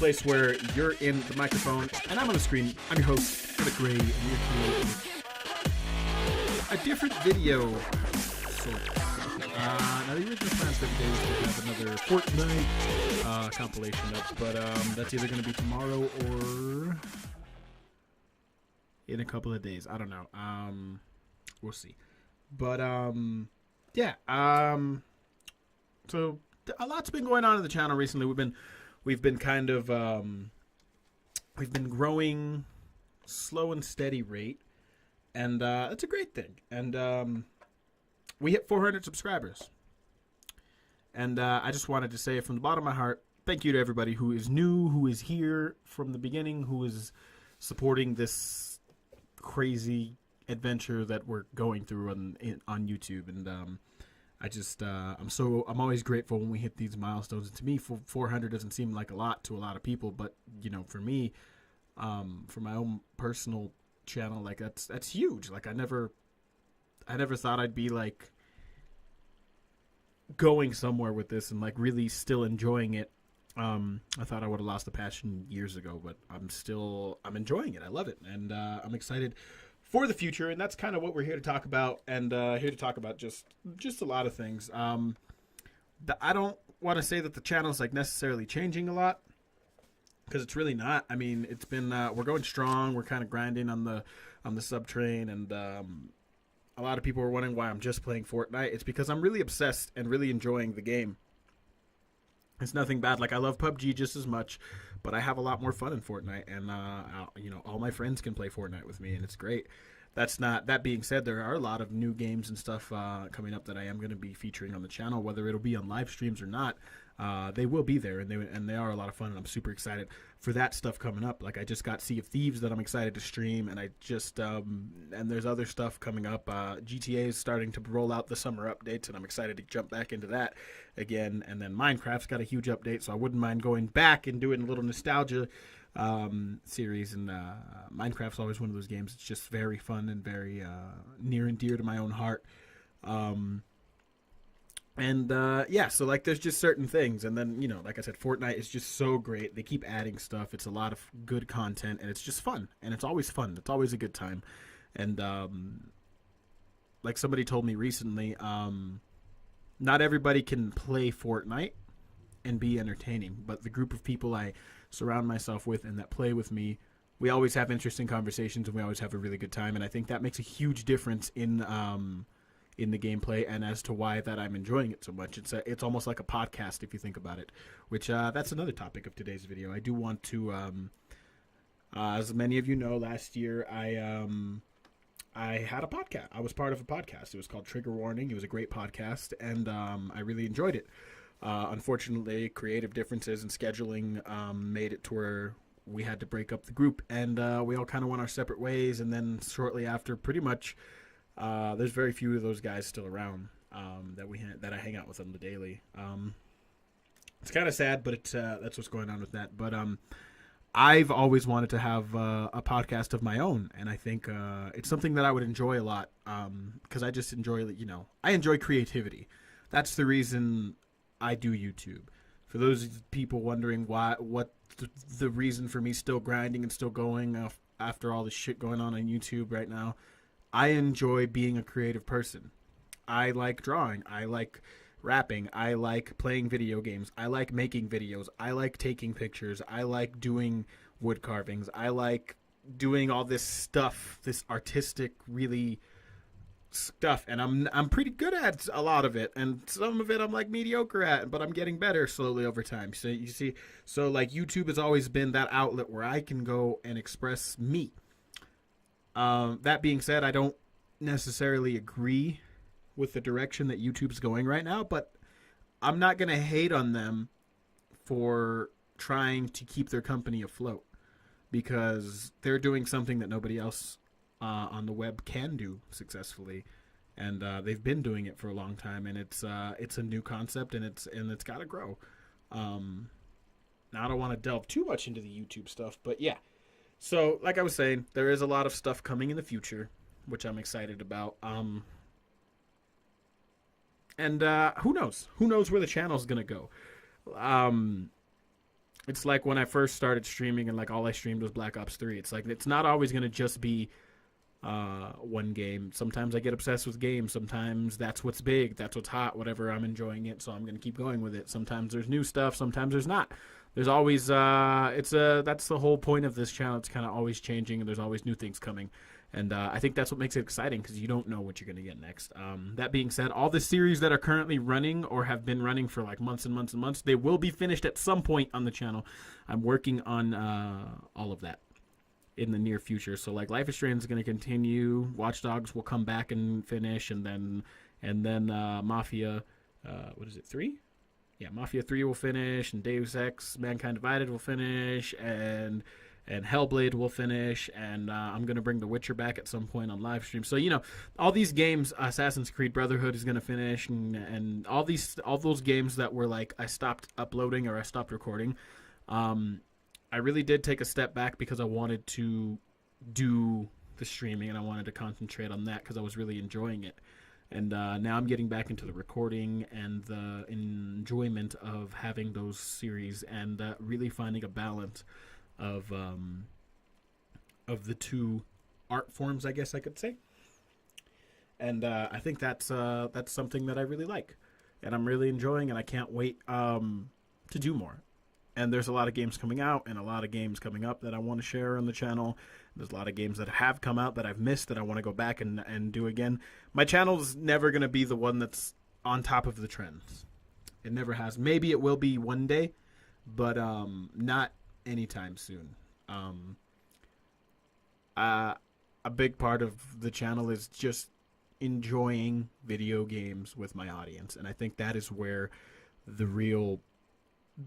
place where you're in the microphone and I'm on the screen. I'm your host, Eric Gray, and we're here with a different video. Now the original plans for today is to have another Fortnight compilation up, but that's either going to be tomorrow or in a couple of days. I don't know. We'll see. But yeah. So a lot's been going on in the channel recently. We've been kind of we've been growing slow and steady rate, and that's a great thing. And we hit 400 subscribers, and I just wanted to say from the bottom of my heart, thank you to everybody who is new, who is here from the beginning, who is supporting this crazy adventure that we're going through on YouTube. And I'm always grateful when we hit these milestones. And to me, 400 doesn't seem like a lot to a lot of people, but you know, for me, for my own personal channel, like that's huge. Like I never thought I'd be like going somewhere with this and like really still enjoying it. I thought I would have lost the passion years ago, but I'm enjoying it. I love it, and I'm excited for the future, and that's kind of what we're here to talk about, and here to talk about just a lot of things. I don't want to say that the channel is like necessarily changing a lot, because it's really not. I mean, it's been we're going strong. We're kind of grinding on the sub train, and a lot of people are wondering why I'm just playing Fortnite. It's because I'm really obsessed and really enjoying the game. It's nothing bad. Like I love PUBG just as much, but I have a lot more fun in Fortnite, and you know, all my friends can play Fortnite with me, and it's great. That being said, there are a lot of new games and stuff coming up that I am going to be featuring on the channel, whether it'll be on live streams or not. They will be there, and they are a lot of fun, and I'm super excited for that stuff coming up. Like I just got Sea of Thieves that I'm excited to stream, and I just and there's other stuff coming up. GTA is starting to roll out the summer updates, and I'm excited to jump back into that again. And then Minecraft's got a huge update, so I wouldn't mind going back and doing a little nostalgia series. And Minecraft's always one of those games. It's just very fun and very near and dear to my own heart. And yeah, so like there's just certain things, and then, you know, like I said, Fortnite is just so great. They keep adding stuff. It's a lot of good content, and it's just fun, and it's always fun. It's always a good time. And like somebody told me recently, not everybody can play Fortnite and be entertaining, but the group of people I surround myself with and that play with me, we always have interesting conversations, and we always have a really good time. And I think that makes a huge difference in the gameplay, and as to why that I'm enjoying it so much. It's almost like a podcast if you think about it, which that's another topic of today's video. I do want to, as many of you know, last year I had a podcast. I was part of a podcast. It was called Trigger Warning. It was a great podcast, and I really enjoyed it. Unfortunately, creative differences and scheduling made it to where we had to break up the group, and we all kind of went our separate ways. And then shortly after, pretty much, there's very few of those guys still around that I hang out with on the daily. It's kind of sad, but that's what's going on with that. But I've always wanted to have a podcast of my own, and I think it's something that I would enjoy a lot, because I just enjoy, you know, I enjoy creativity. That's the reason I do YouTube. For those people wondering what the reason for me still grinding and still going after all the shit going on YouTube right now, I enjoy being a creative person. I like drawing. I like rapping. I like playing video games. I like making videos. I like taking pictures. I like doing wood carvings. I like doing all this stuff, this artistic, really stuff, and I'm pretty good at a lot of it, and some of it I'm like mediocre at, but I'm getting better slowly over time. So you see, so like YouTube has always been that outlet where I can go and express me. That being said, I don't necessarily agree with the direction that YouTube's going right now, but I'm not going to hate on them for trying to keep their company afloat, because they're doing something that nobody else on the web can do successfully, and they've been doing it for a long time, and it's a new concept, and it's got to grow. Now I don't want to delve too much into the YouTube stuff, but yeah. So, like I was saying, there is a lot of stuff coming in the future, which I'm excited about. And who knows? Who knows where the channel's going to go? it's like when I first started streaming and like all I streamed was Black Ops 3. It's like it's not always going to just be one game. Sometimes I get obsessed with games. Sometimes that's what's big, that's what's hot, whatever. I'm enjoying it, so I'm going to keep going with it. Sometimes there's new stuff, sometimes there's not. There's always that's the whole point of this channel. It's kind of always changing and there's always new things coming. And I think that's what makes it exciting because you don't know what you're going to get next. That being said, all the series that are currently running or have been running for like months and months and months, they will be finished at some point on the channel. I'm working on all of that in the near future. So like Life is Strange is going to continue. Watch Dogs will come back and finish, and then Mafia, what is it, 3? Yeah, Mafia 3 will finish, and Deus Ex Mankind Divided will finish, and Hellblade will finish, and I'm going to bring The Witcher back at some point on live stream. So, you know, all these games, Assassin's Creed Brotherhood is going to finish, and all those games that were like I stopped uploading or I stopped recording, I really did take a step back because I wanted to do the streaming and I wanted to concentrate on that because I was really enjoying it. And now I'm getting back into the recording and the enjoyment of having those series and really finding a balance of the two art forms, I guess I could say. And I think that's something that I really like, and I'm really enjoying, and I can't wait to do more. And there's a lot of games coming out and a lot of games coming up that I want to share on the channel. There's a lot of games that have come out that I've missed that I want to go back and do again. My channel's never going to be the one that's on top of the trends. It never has. Maybe it will be one day, but not anytime soon. A big part of the channel is just enjoying video games with my audience, and I think that is where the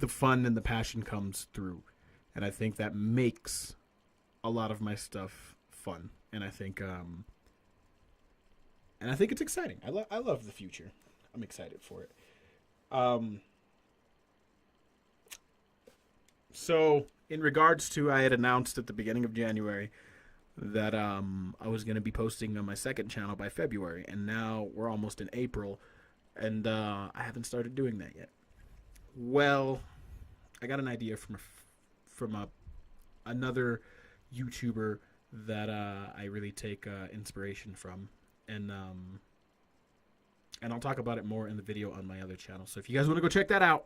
fun and the passion comes through, and I think that makes a lot of my stuff fun, and I think it's exciting. I love the future. I'm excited for it. So in regards to, I had announced at the beginning of January that I was going to be posting on my second channel by February, and now we're almost in April, and I haven't started doing that yet. Well, I got an idea from another YouTuber that I really take inspiration from, and I'll talk about it more in the video on my other channel. So if you guys want to go check that out,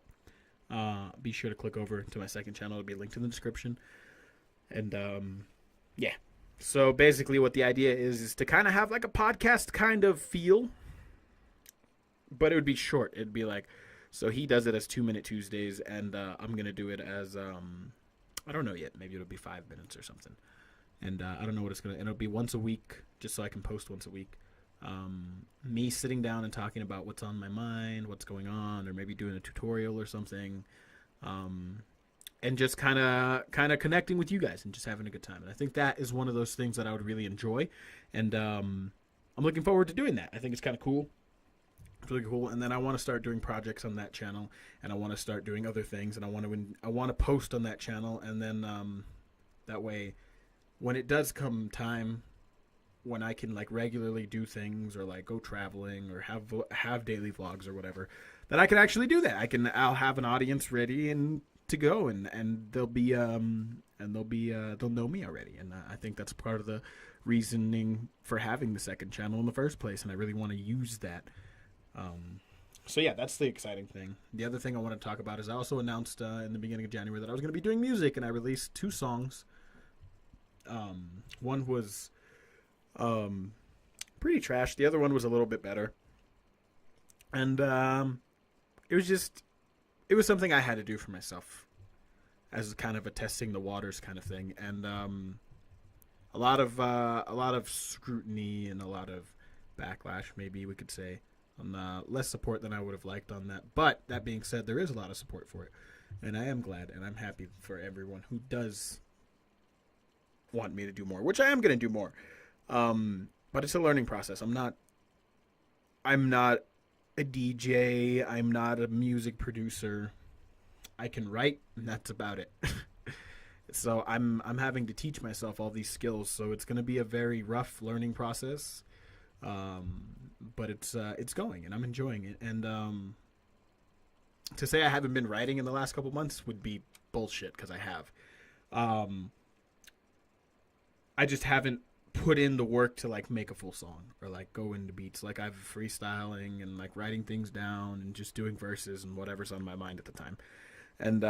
be sure to click over to my second channel. It'll be linked in the description. And yeah, so basically what the idea is to kind of have like a podcast kind of feel, but it would be short. It'd be like, so he does it as 2-minute Tuesdays, and I'm gonna do it as I don't know yet. Maybe it'll be 5 minutes or something. And I don't know what it's gonna. And it'll be once a week, just so I can post once a week. Me sitting down and talking about what's on my mind, what's going on, or maybe doing a tutorial or something, and just kind of connecting with you guys and just having a good time. And I think that is one of those things that I would really enjoy, and I'm looking forward to doing that. I think it's kind of cool. It's really cool. And then I want to start doing projects on that channel, and I want to start doing other things, and I want to post on that channel, and then that way, when it does come time, when I can like regularly do things or like go traveling or have daily vlogs or whatever, that I can actually do that. I'll have an audience ready and to go, and they'll know me already. And I think that's part of the reasoning for having the second channel in the first place, and I really want to use that. So yeah, that's the exciting thing. The other thing I want to talk about is I also announced in the beginning of January that I was going to be doing music, and I released 2 songs. One was pretty trash. The other one was a little bit better. And it was something I had to do for myself as kind of a testing the waters kind of thing. And a lot of scrutiny and a lot of backlash, maybe we could say, on less support than I would have liked on that. But that being said, there is a lot of support for it, and I am glad, and I'm happy for everyone who does want me to do more, which I am going to do more. But it's a learning process. I'm not a DJ. I'm not a music producer. I can write, and that's about it. So I'm having to teach myself all these skills. So it's going to be a very rough learning process. But it's going, and I'm enjoying it. And to say I haven't been writing in the last couple months would be bullshit because I have. Um, I just haven't put in the work to like make a full song or like go into beats. Like I've freestyling and like writing things down and just doing verses and whatever's on my mind at the time. And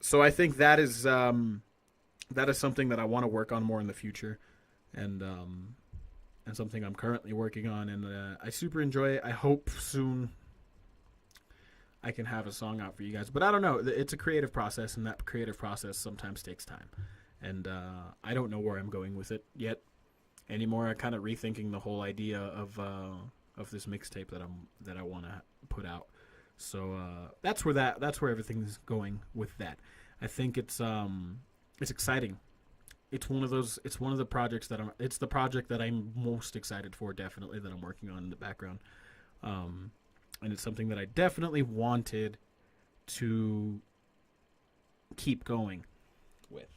so I think that is something that I want to work on more in the future, and something I'm currently working on. And I super enjoy it. I hope soon I can have a song out for you guys. But I don't know. It's a creative process, and that creative process sometimes takes time. And I don't know where I'm going with it yet anymore. I'm kind of rethinking the whole idea of this mixtape that I want to put out. So that's where everything's going with that. I think it's exciting. It's one of the projects it's the project that I'm most excited for, definitely, that I'm working on in the background. And it's something that I definitely wanted to keep going with.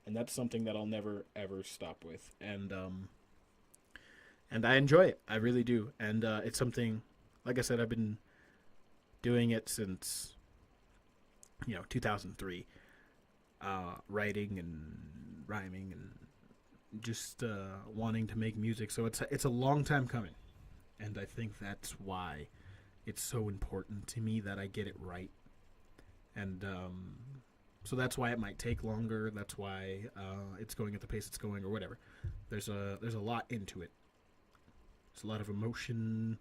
And that's something that I'll never ever stop with. And I enjoy it. I really do. And it's something, like I said, I've been doing it since 2003. Writing and rhyming and just wanting to make music. So it's a long time coming, and I think that's why it's so important to me that I get it right. And so that's why it might take longer. That's why it's going at the pace it's going, or whatever. There's a lot into it. There's a lot of emotion,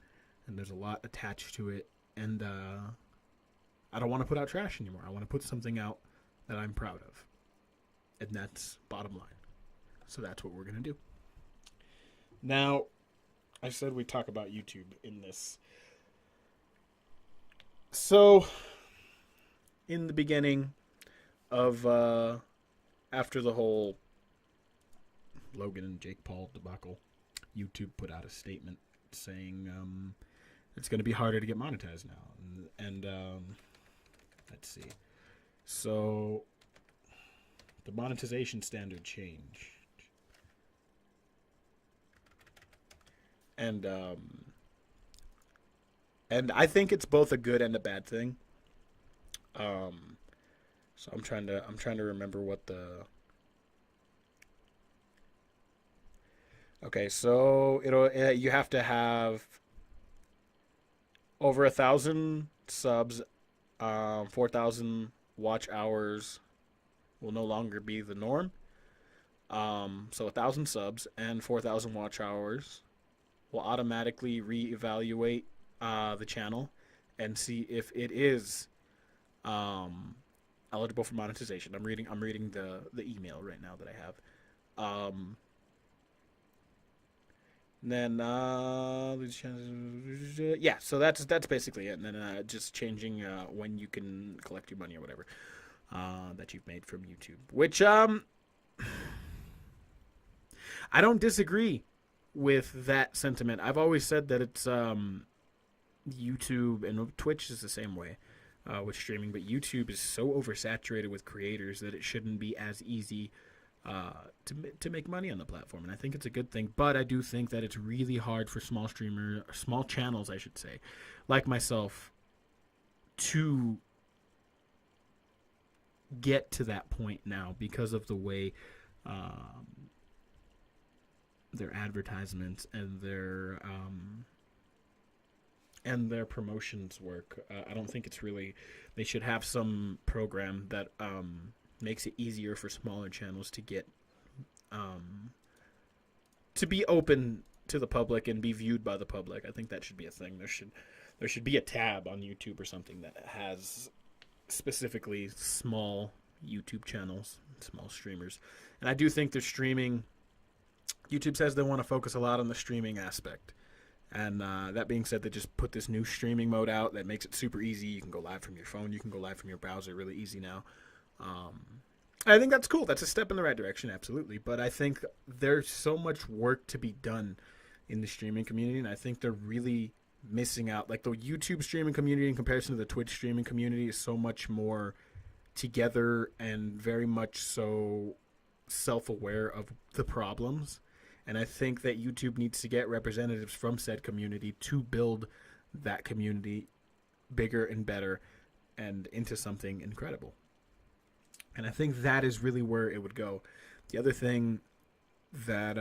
and there's a lot attached to it. And I don't want to put out trash anymore. I want to put something out that I'm proud of. And that's bottom line. So that's what we're going to do. Now, I said we'd talk about YouTube in this. So, in the beginning of, after the whole Logan and Jake Paul debacle, YouTube put out a statement saying it's going to be harder to get monetized now. And let's see. So, the monetization standard changed. And I think it's both a good and a bad thing. So I'm trying to remember what the. Okay, so you have to have over 1,000 subs, 4,000 watch hours will no longer be the norm. So 1,000 subs and 4,000 watch hours will automatically reevaluate the channel and see if it is eligible for monetization. I'm reading the email right now that I have. Then yeah, so that's basically it. And then just changing when you can collect your money or whatever that you've made from YouTube, which I don't disagree with that sentiment. I've always said that it's YouTube, and Twitch is the same way with streaming, but YouTube is so oversaturated with creators that it shouldn't be as easy to make money on the platform. And I think it's a good thing, but I do think that it's really hard for small channels, I should say, like myself, to get to that point now because of the way their advertisements and their promotions work. I don't think it's really. They should have some program that makes it easier for smaller channels to get to be open to the public and be viewed by the public. I think that should be a thing. There should be a tab on YouTube or something that has specifically small YouTube channels, small streamers. And I do think they're streaming. YouTube says they want to focus a lot on the streaming aspect. And that being said, they just put this new streaming mode out that makes it super easy. You can go live from your phone. You can go live from your browser really easy now. I think that's cool. That's a step in the right direction, absolutely. But I think there's so much work to be done in the streaming community, and I think they're really missing out. Like, the YouTube streaming community in comparison to the Twitch streaming community is so much more together and very much so self-aware of the problems. And I think that YouTube needs to get representatives from said community to build that community bigger and better and into something incredible. And I think that is really where it would go. The other thing that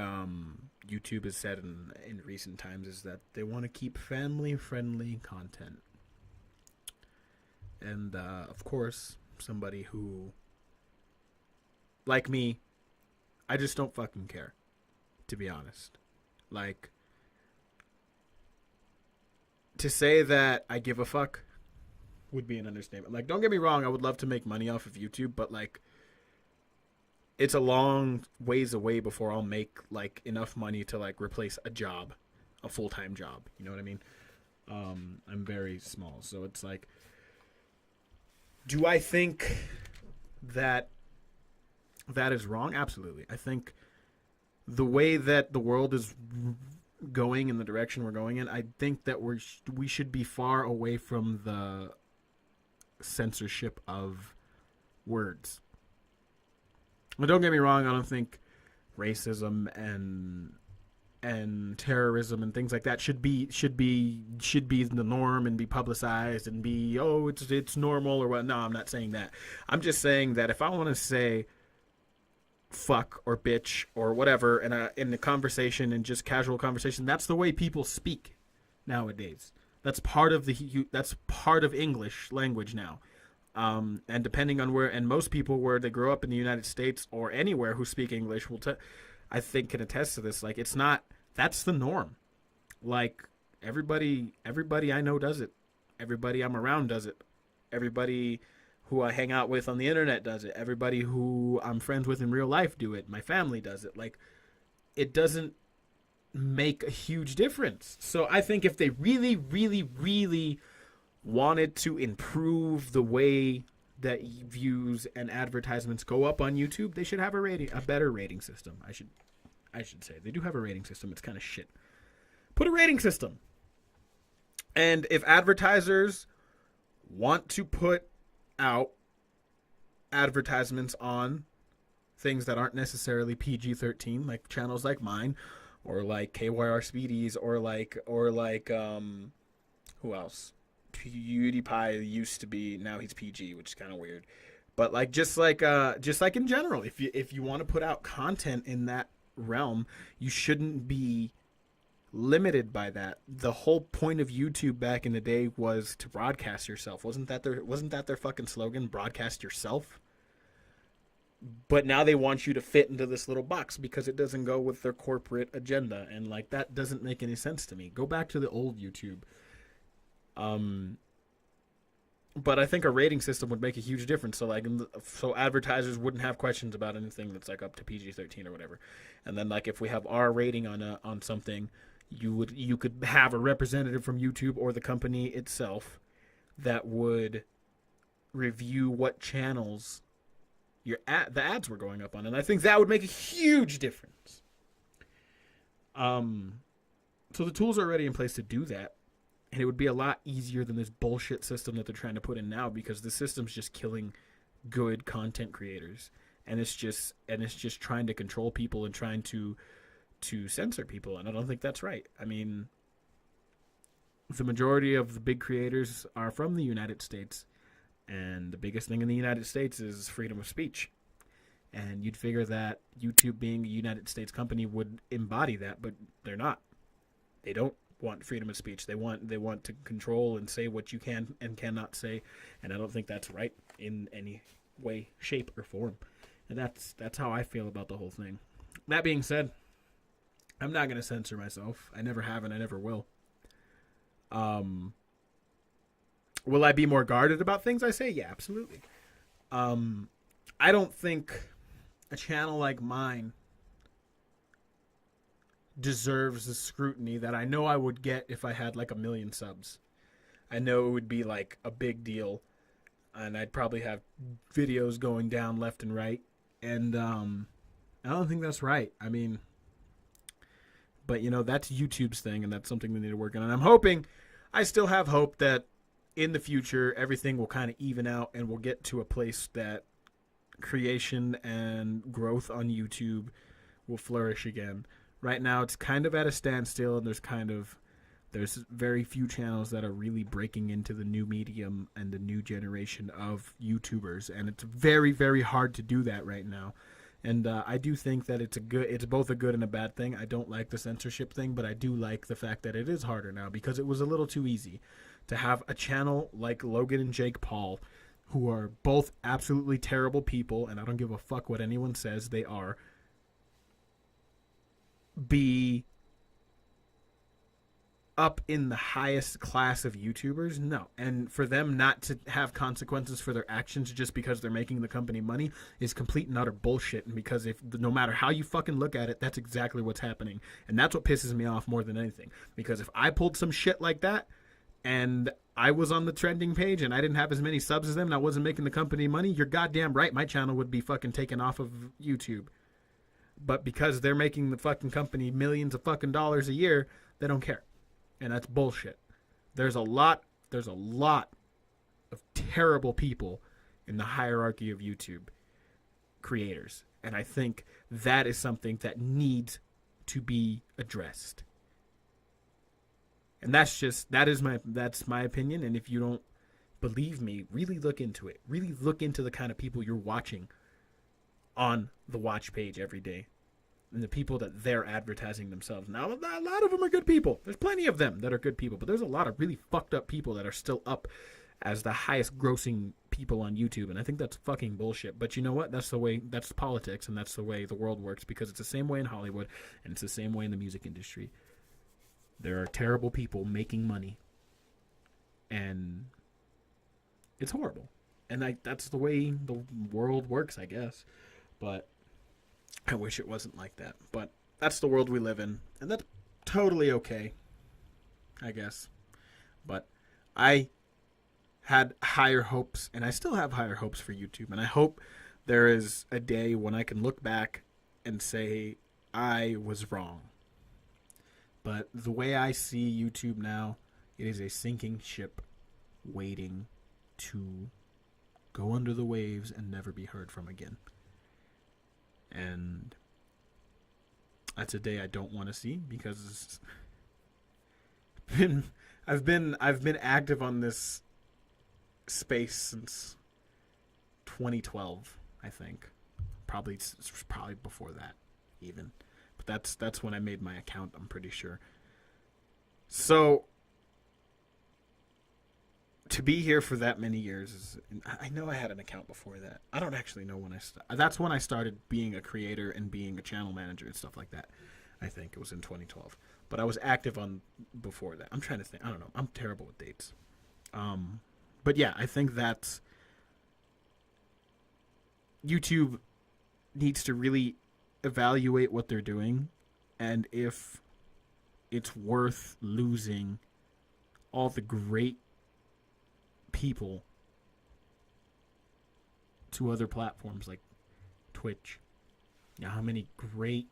YouTube has said in recent times is that they want to keep family friendly content. And of course, somebody who, like me, I just don't fucking care, to be honest. Like, to say that I give a fuck would be an understatement. Like, don't get me wrong, I would love to make money off of YouTube, but like, it's a long ways away before I'll make like enough money to like replace a job, a full-time job. You know what I mean? I'm very small, so it's like, do I think that that is wrong? Absolutely. I think the way that the world is going in the direction we're going in, I think that we should be far away from the censorship of words. But don't get me wrong, I don't think racism and terrorism and things like that should be the norm and be publicized and be, oh, it's normal or what. No, I'm not saying that. I'm just saying that if I want to say fuck or bitch or whatever in the conversation and just casual conversation, that's the way people speak nowadays. That's part of English language now. And depending on where, and most people where they grow up in the United States or anywhere who speak English I think can attest to this. Like, it's not, that's the norm. Like, everybody I know does it. Everybody I'm around does it. Everybody who I hang out with on the internet does it. Everybody who I'm friends with in real life do it. My family does it. Like, it doesn't make a huge difference. So I think if they really, really, really wanted to improve the way that views and advertisements go up on YouTube, they should have a better rating system. I should say. They do have a rating system. It's kind of shit. Put a rating system. And if advertisers want to put out advertisements on things that aren't necessarily PG-13, like channels like mine, or like KYR Speedies, or like who else? PewDiePie used to be, now he's PG, which is kind of weird. But like just like in general, if you want to put out content in that realm, you shouldn't be limited by that. The whole point of YouTube back in the day was to broadcast yourself. Wasn't that their fucking slogan? Broadcast yourself. But now they want you to fit into this little box because it doesn't go with their corporate agenda, and like that doesn't make any sense to me. Go back to the old YouTube. But I think a rating system would make a huge difference. So like, so advertisers wouldn't have questions about anything that's like up to PG-13 or whatever. And then like, if we have our rating on something, you could have a representative from YouTube or the company itself that would review what channels the ads were going up on, and I think that would make a huge difference. So the tools are already in place to do that. And it would be a lot easier than this bullshit system that they're trying to put in now, because the system's just killing good content creators. And it's just trying to control people and trying to censor people. And I don't think that's right. I mean, the majority of the big creators are from the United States. And the biggest thing in the United States is freedom of speech. And you'd figure that YouTube, being a United States company, would embody that, but they're not. They don't want freedom of speech. They want to control and say what you can and cannot say, and I don't think that's right in any way, shape, or form. And that's how I feel about the whole thing. That being said, I'm not going to censor myself. I never have and I never will. Will I be more guarded about things I say? Yeah, absolutely. I don't think a channel like mine deserves the scrutiny that I know I would get if I had like 1 million subs. I know it would be like a big deal, and I'd probably have videos going down left and right, and I don't think that's right. I mean, but you know, that's YouTube's thing, and that's something they need to work on. And I still have hope that in the future everything will kind of even out and we'll get to a place that creation and growth on YouTube will flourish again. Right now, it's kind of at a standstill, and there's kind of There's very few channels that are really breaking into the new medium and the new generation of YouTubers, and it's very, very hard to do that right now. And I do think that it's both a good and a bad thing. I don't like the censorship thing, but I do like the fact that it is harder now, because it was a little too easy to have a channel like Logan and Jake Paul, who are both absolutely terrible people, and I don't give a fuck what anyone says they are, be up in the highest class of YouTubers. No. And for them not to have consequences for their actions just because they're making the company money is complete and utter bullshit. And because no matter how you fucking look at it, that's exactly what's happening. And that's what pisses me off more than anything. Because if I pulled some shit like that and I was on the trending page and I didn't have as many subs as them and I wasn't making the company money, you're goddamn right, my channel would be fucking taken off of YouTube. But because they're making the fucking company millions of fucking dollars a year, they don't care. And that's bullshit. There's a lot of terrible people in the hierarchy of YouTube creators. And I think that is something that needs to be addressed. And that's my opinion. And if you don't believe me, really look into it. Really look into the kind of people you're watching on the watch page every day. And the people that they're advertising themselves. Now, a lot of them are good people. There's plenty of them that are good people. But there's a lot of really fucked up people that are still up as the highest grossing people on YouTube. And I think that's fucking bullshit. But you know what? That's politics, and that's the way the world works. Because it's the same way in Hollywood, and it's the same way in the music industry. There are terrible people making money. And it's horrible. And that's the way the world works, I guess. But I wish it wasn't like that, but that's the world we live in, and that's totally okay, I guess. But I had higher hopes, and I still have higher hopes for YouTube, and I hope there is a day when I can look back and say I was wrong. But the way I see YouTube now, it is a sinking ship waiting to go under the waves and never be heard from again. And that's a day I don't want to see, because I've been active on this space since 2012, I think. Probably before that even. But that's when I made my account, I'm pretty sure. So to be here for that many years I know I had an account before that. I don't actually know when that's when I started being a creator and being a channel manager and stuff like that. I think it was in 2012. But I was active on before that. I'm trying to think. I don't know. I'm terrible with dates. But yeah, I think that YouTube needs to really evaluate what they're doing, and if it's worth losing all the great people to other platforms like Twitch. Now, how many great,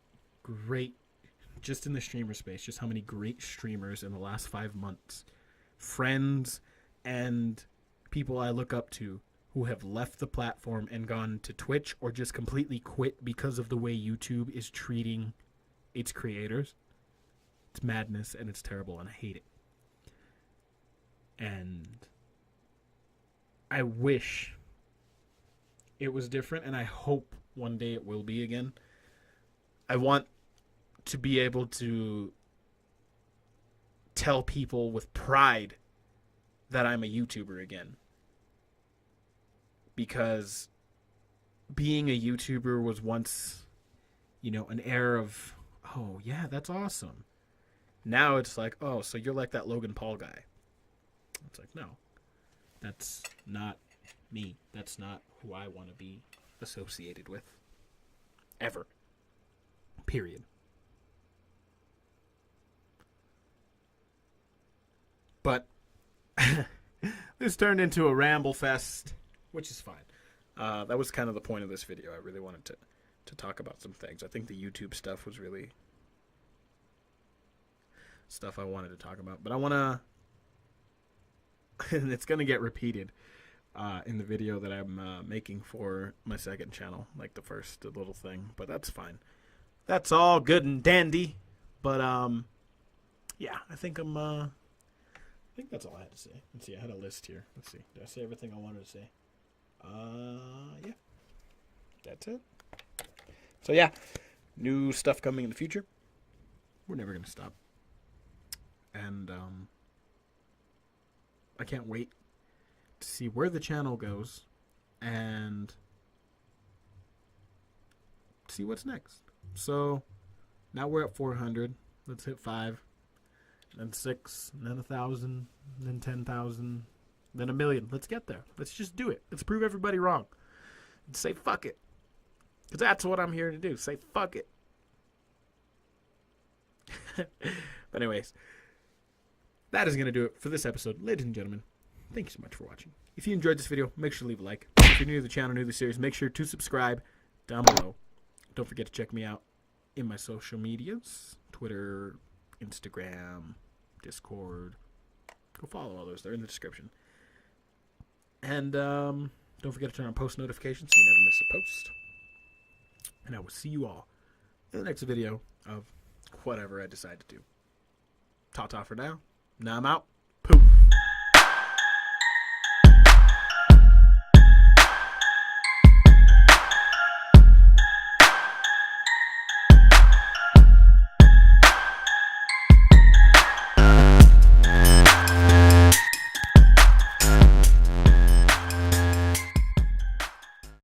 just in the streamer space, just how many great streamers in the last 5 months, friends and people I look up to, who have left the platform and gone to Twitch or just completely quit because of the way YouTube is treating its creators. It's madness, and it's terrible, and I hate it. And I wish it was different, and I hope one day it will be again. I want to be able to tell people with pride that I'm a YouTuber again. Because being a YouTuber was once, an air of, oh, yeah, that's awesome. Now it's like, oh, so you're like that Logan Paul guy. It's like, no. That's not me. That's not who I want to be associated with. Ever. Period. But this turned into a ramble fest, which is fine. That was kind of the point of this video. I really wanted to talk about some things. I think the YouTube stuff was really stuff I wanted to talk about. But I want to... and it's going to get repeated in the video that I'm making for my second channel, like the first little thing. But that's fine. That's all good and dandy. But yeah, I think that's all I had to say. Let's see, I had a list here. Let's see. Did I say everything I wanted to say? Yeah. That's it. So yeah, new stuff coming in the future. We're never gonna stop. And I can't wait to see where the channel goes and see what's next. So now we're at 400. Let's hit 5, then 6, then 1,000, then 10,000, then 1,000,000. Let's get there. Let's just do it. Let's prove everybody wrong. And say fuck it. Because that's what I'm here to do. Say fuck it. But anyways, that is going to do it for this episode. Ladies and gentlemen, thank you so much for watching. If you enjoyed this video, make sure to leave a like. If you're new to the channel, new to the series, make sure to subscribe down below. Don't forget to check me out in my social medias. Twitter, Instagram, Discord. Go follow all those. They're in the description. And don't forget to turn on post notifications so you never miss a post. And I will see you all in the next video of whatever I decide to do. Ta-ta for now. Now I'm out.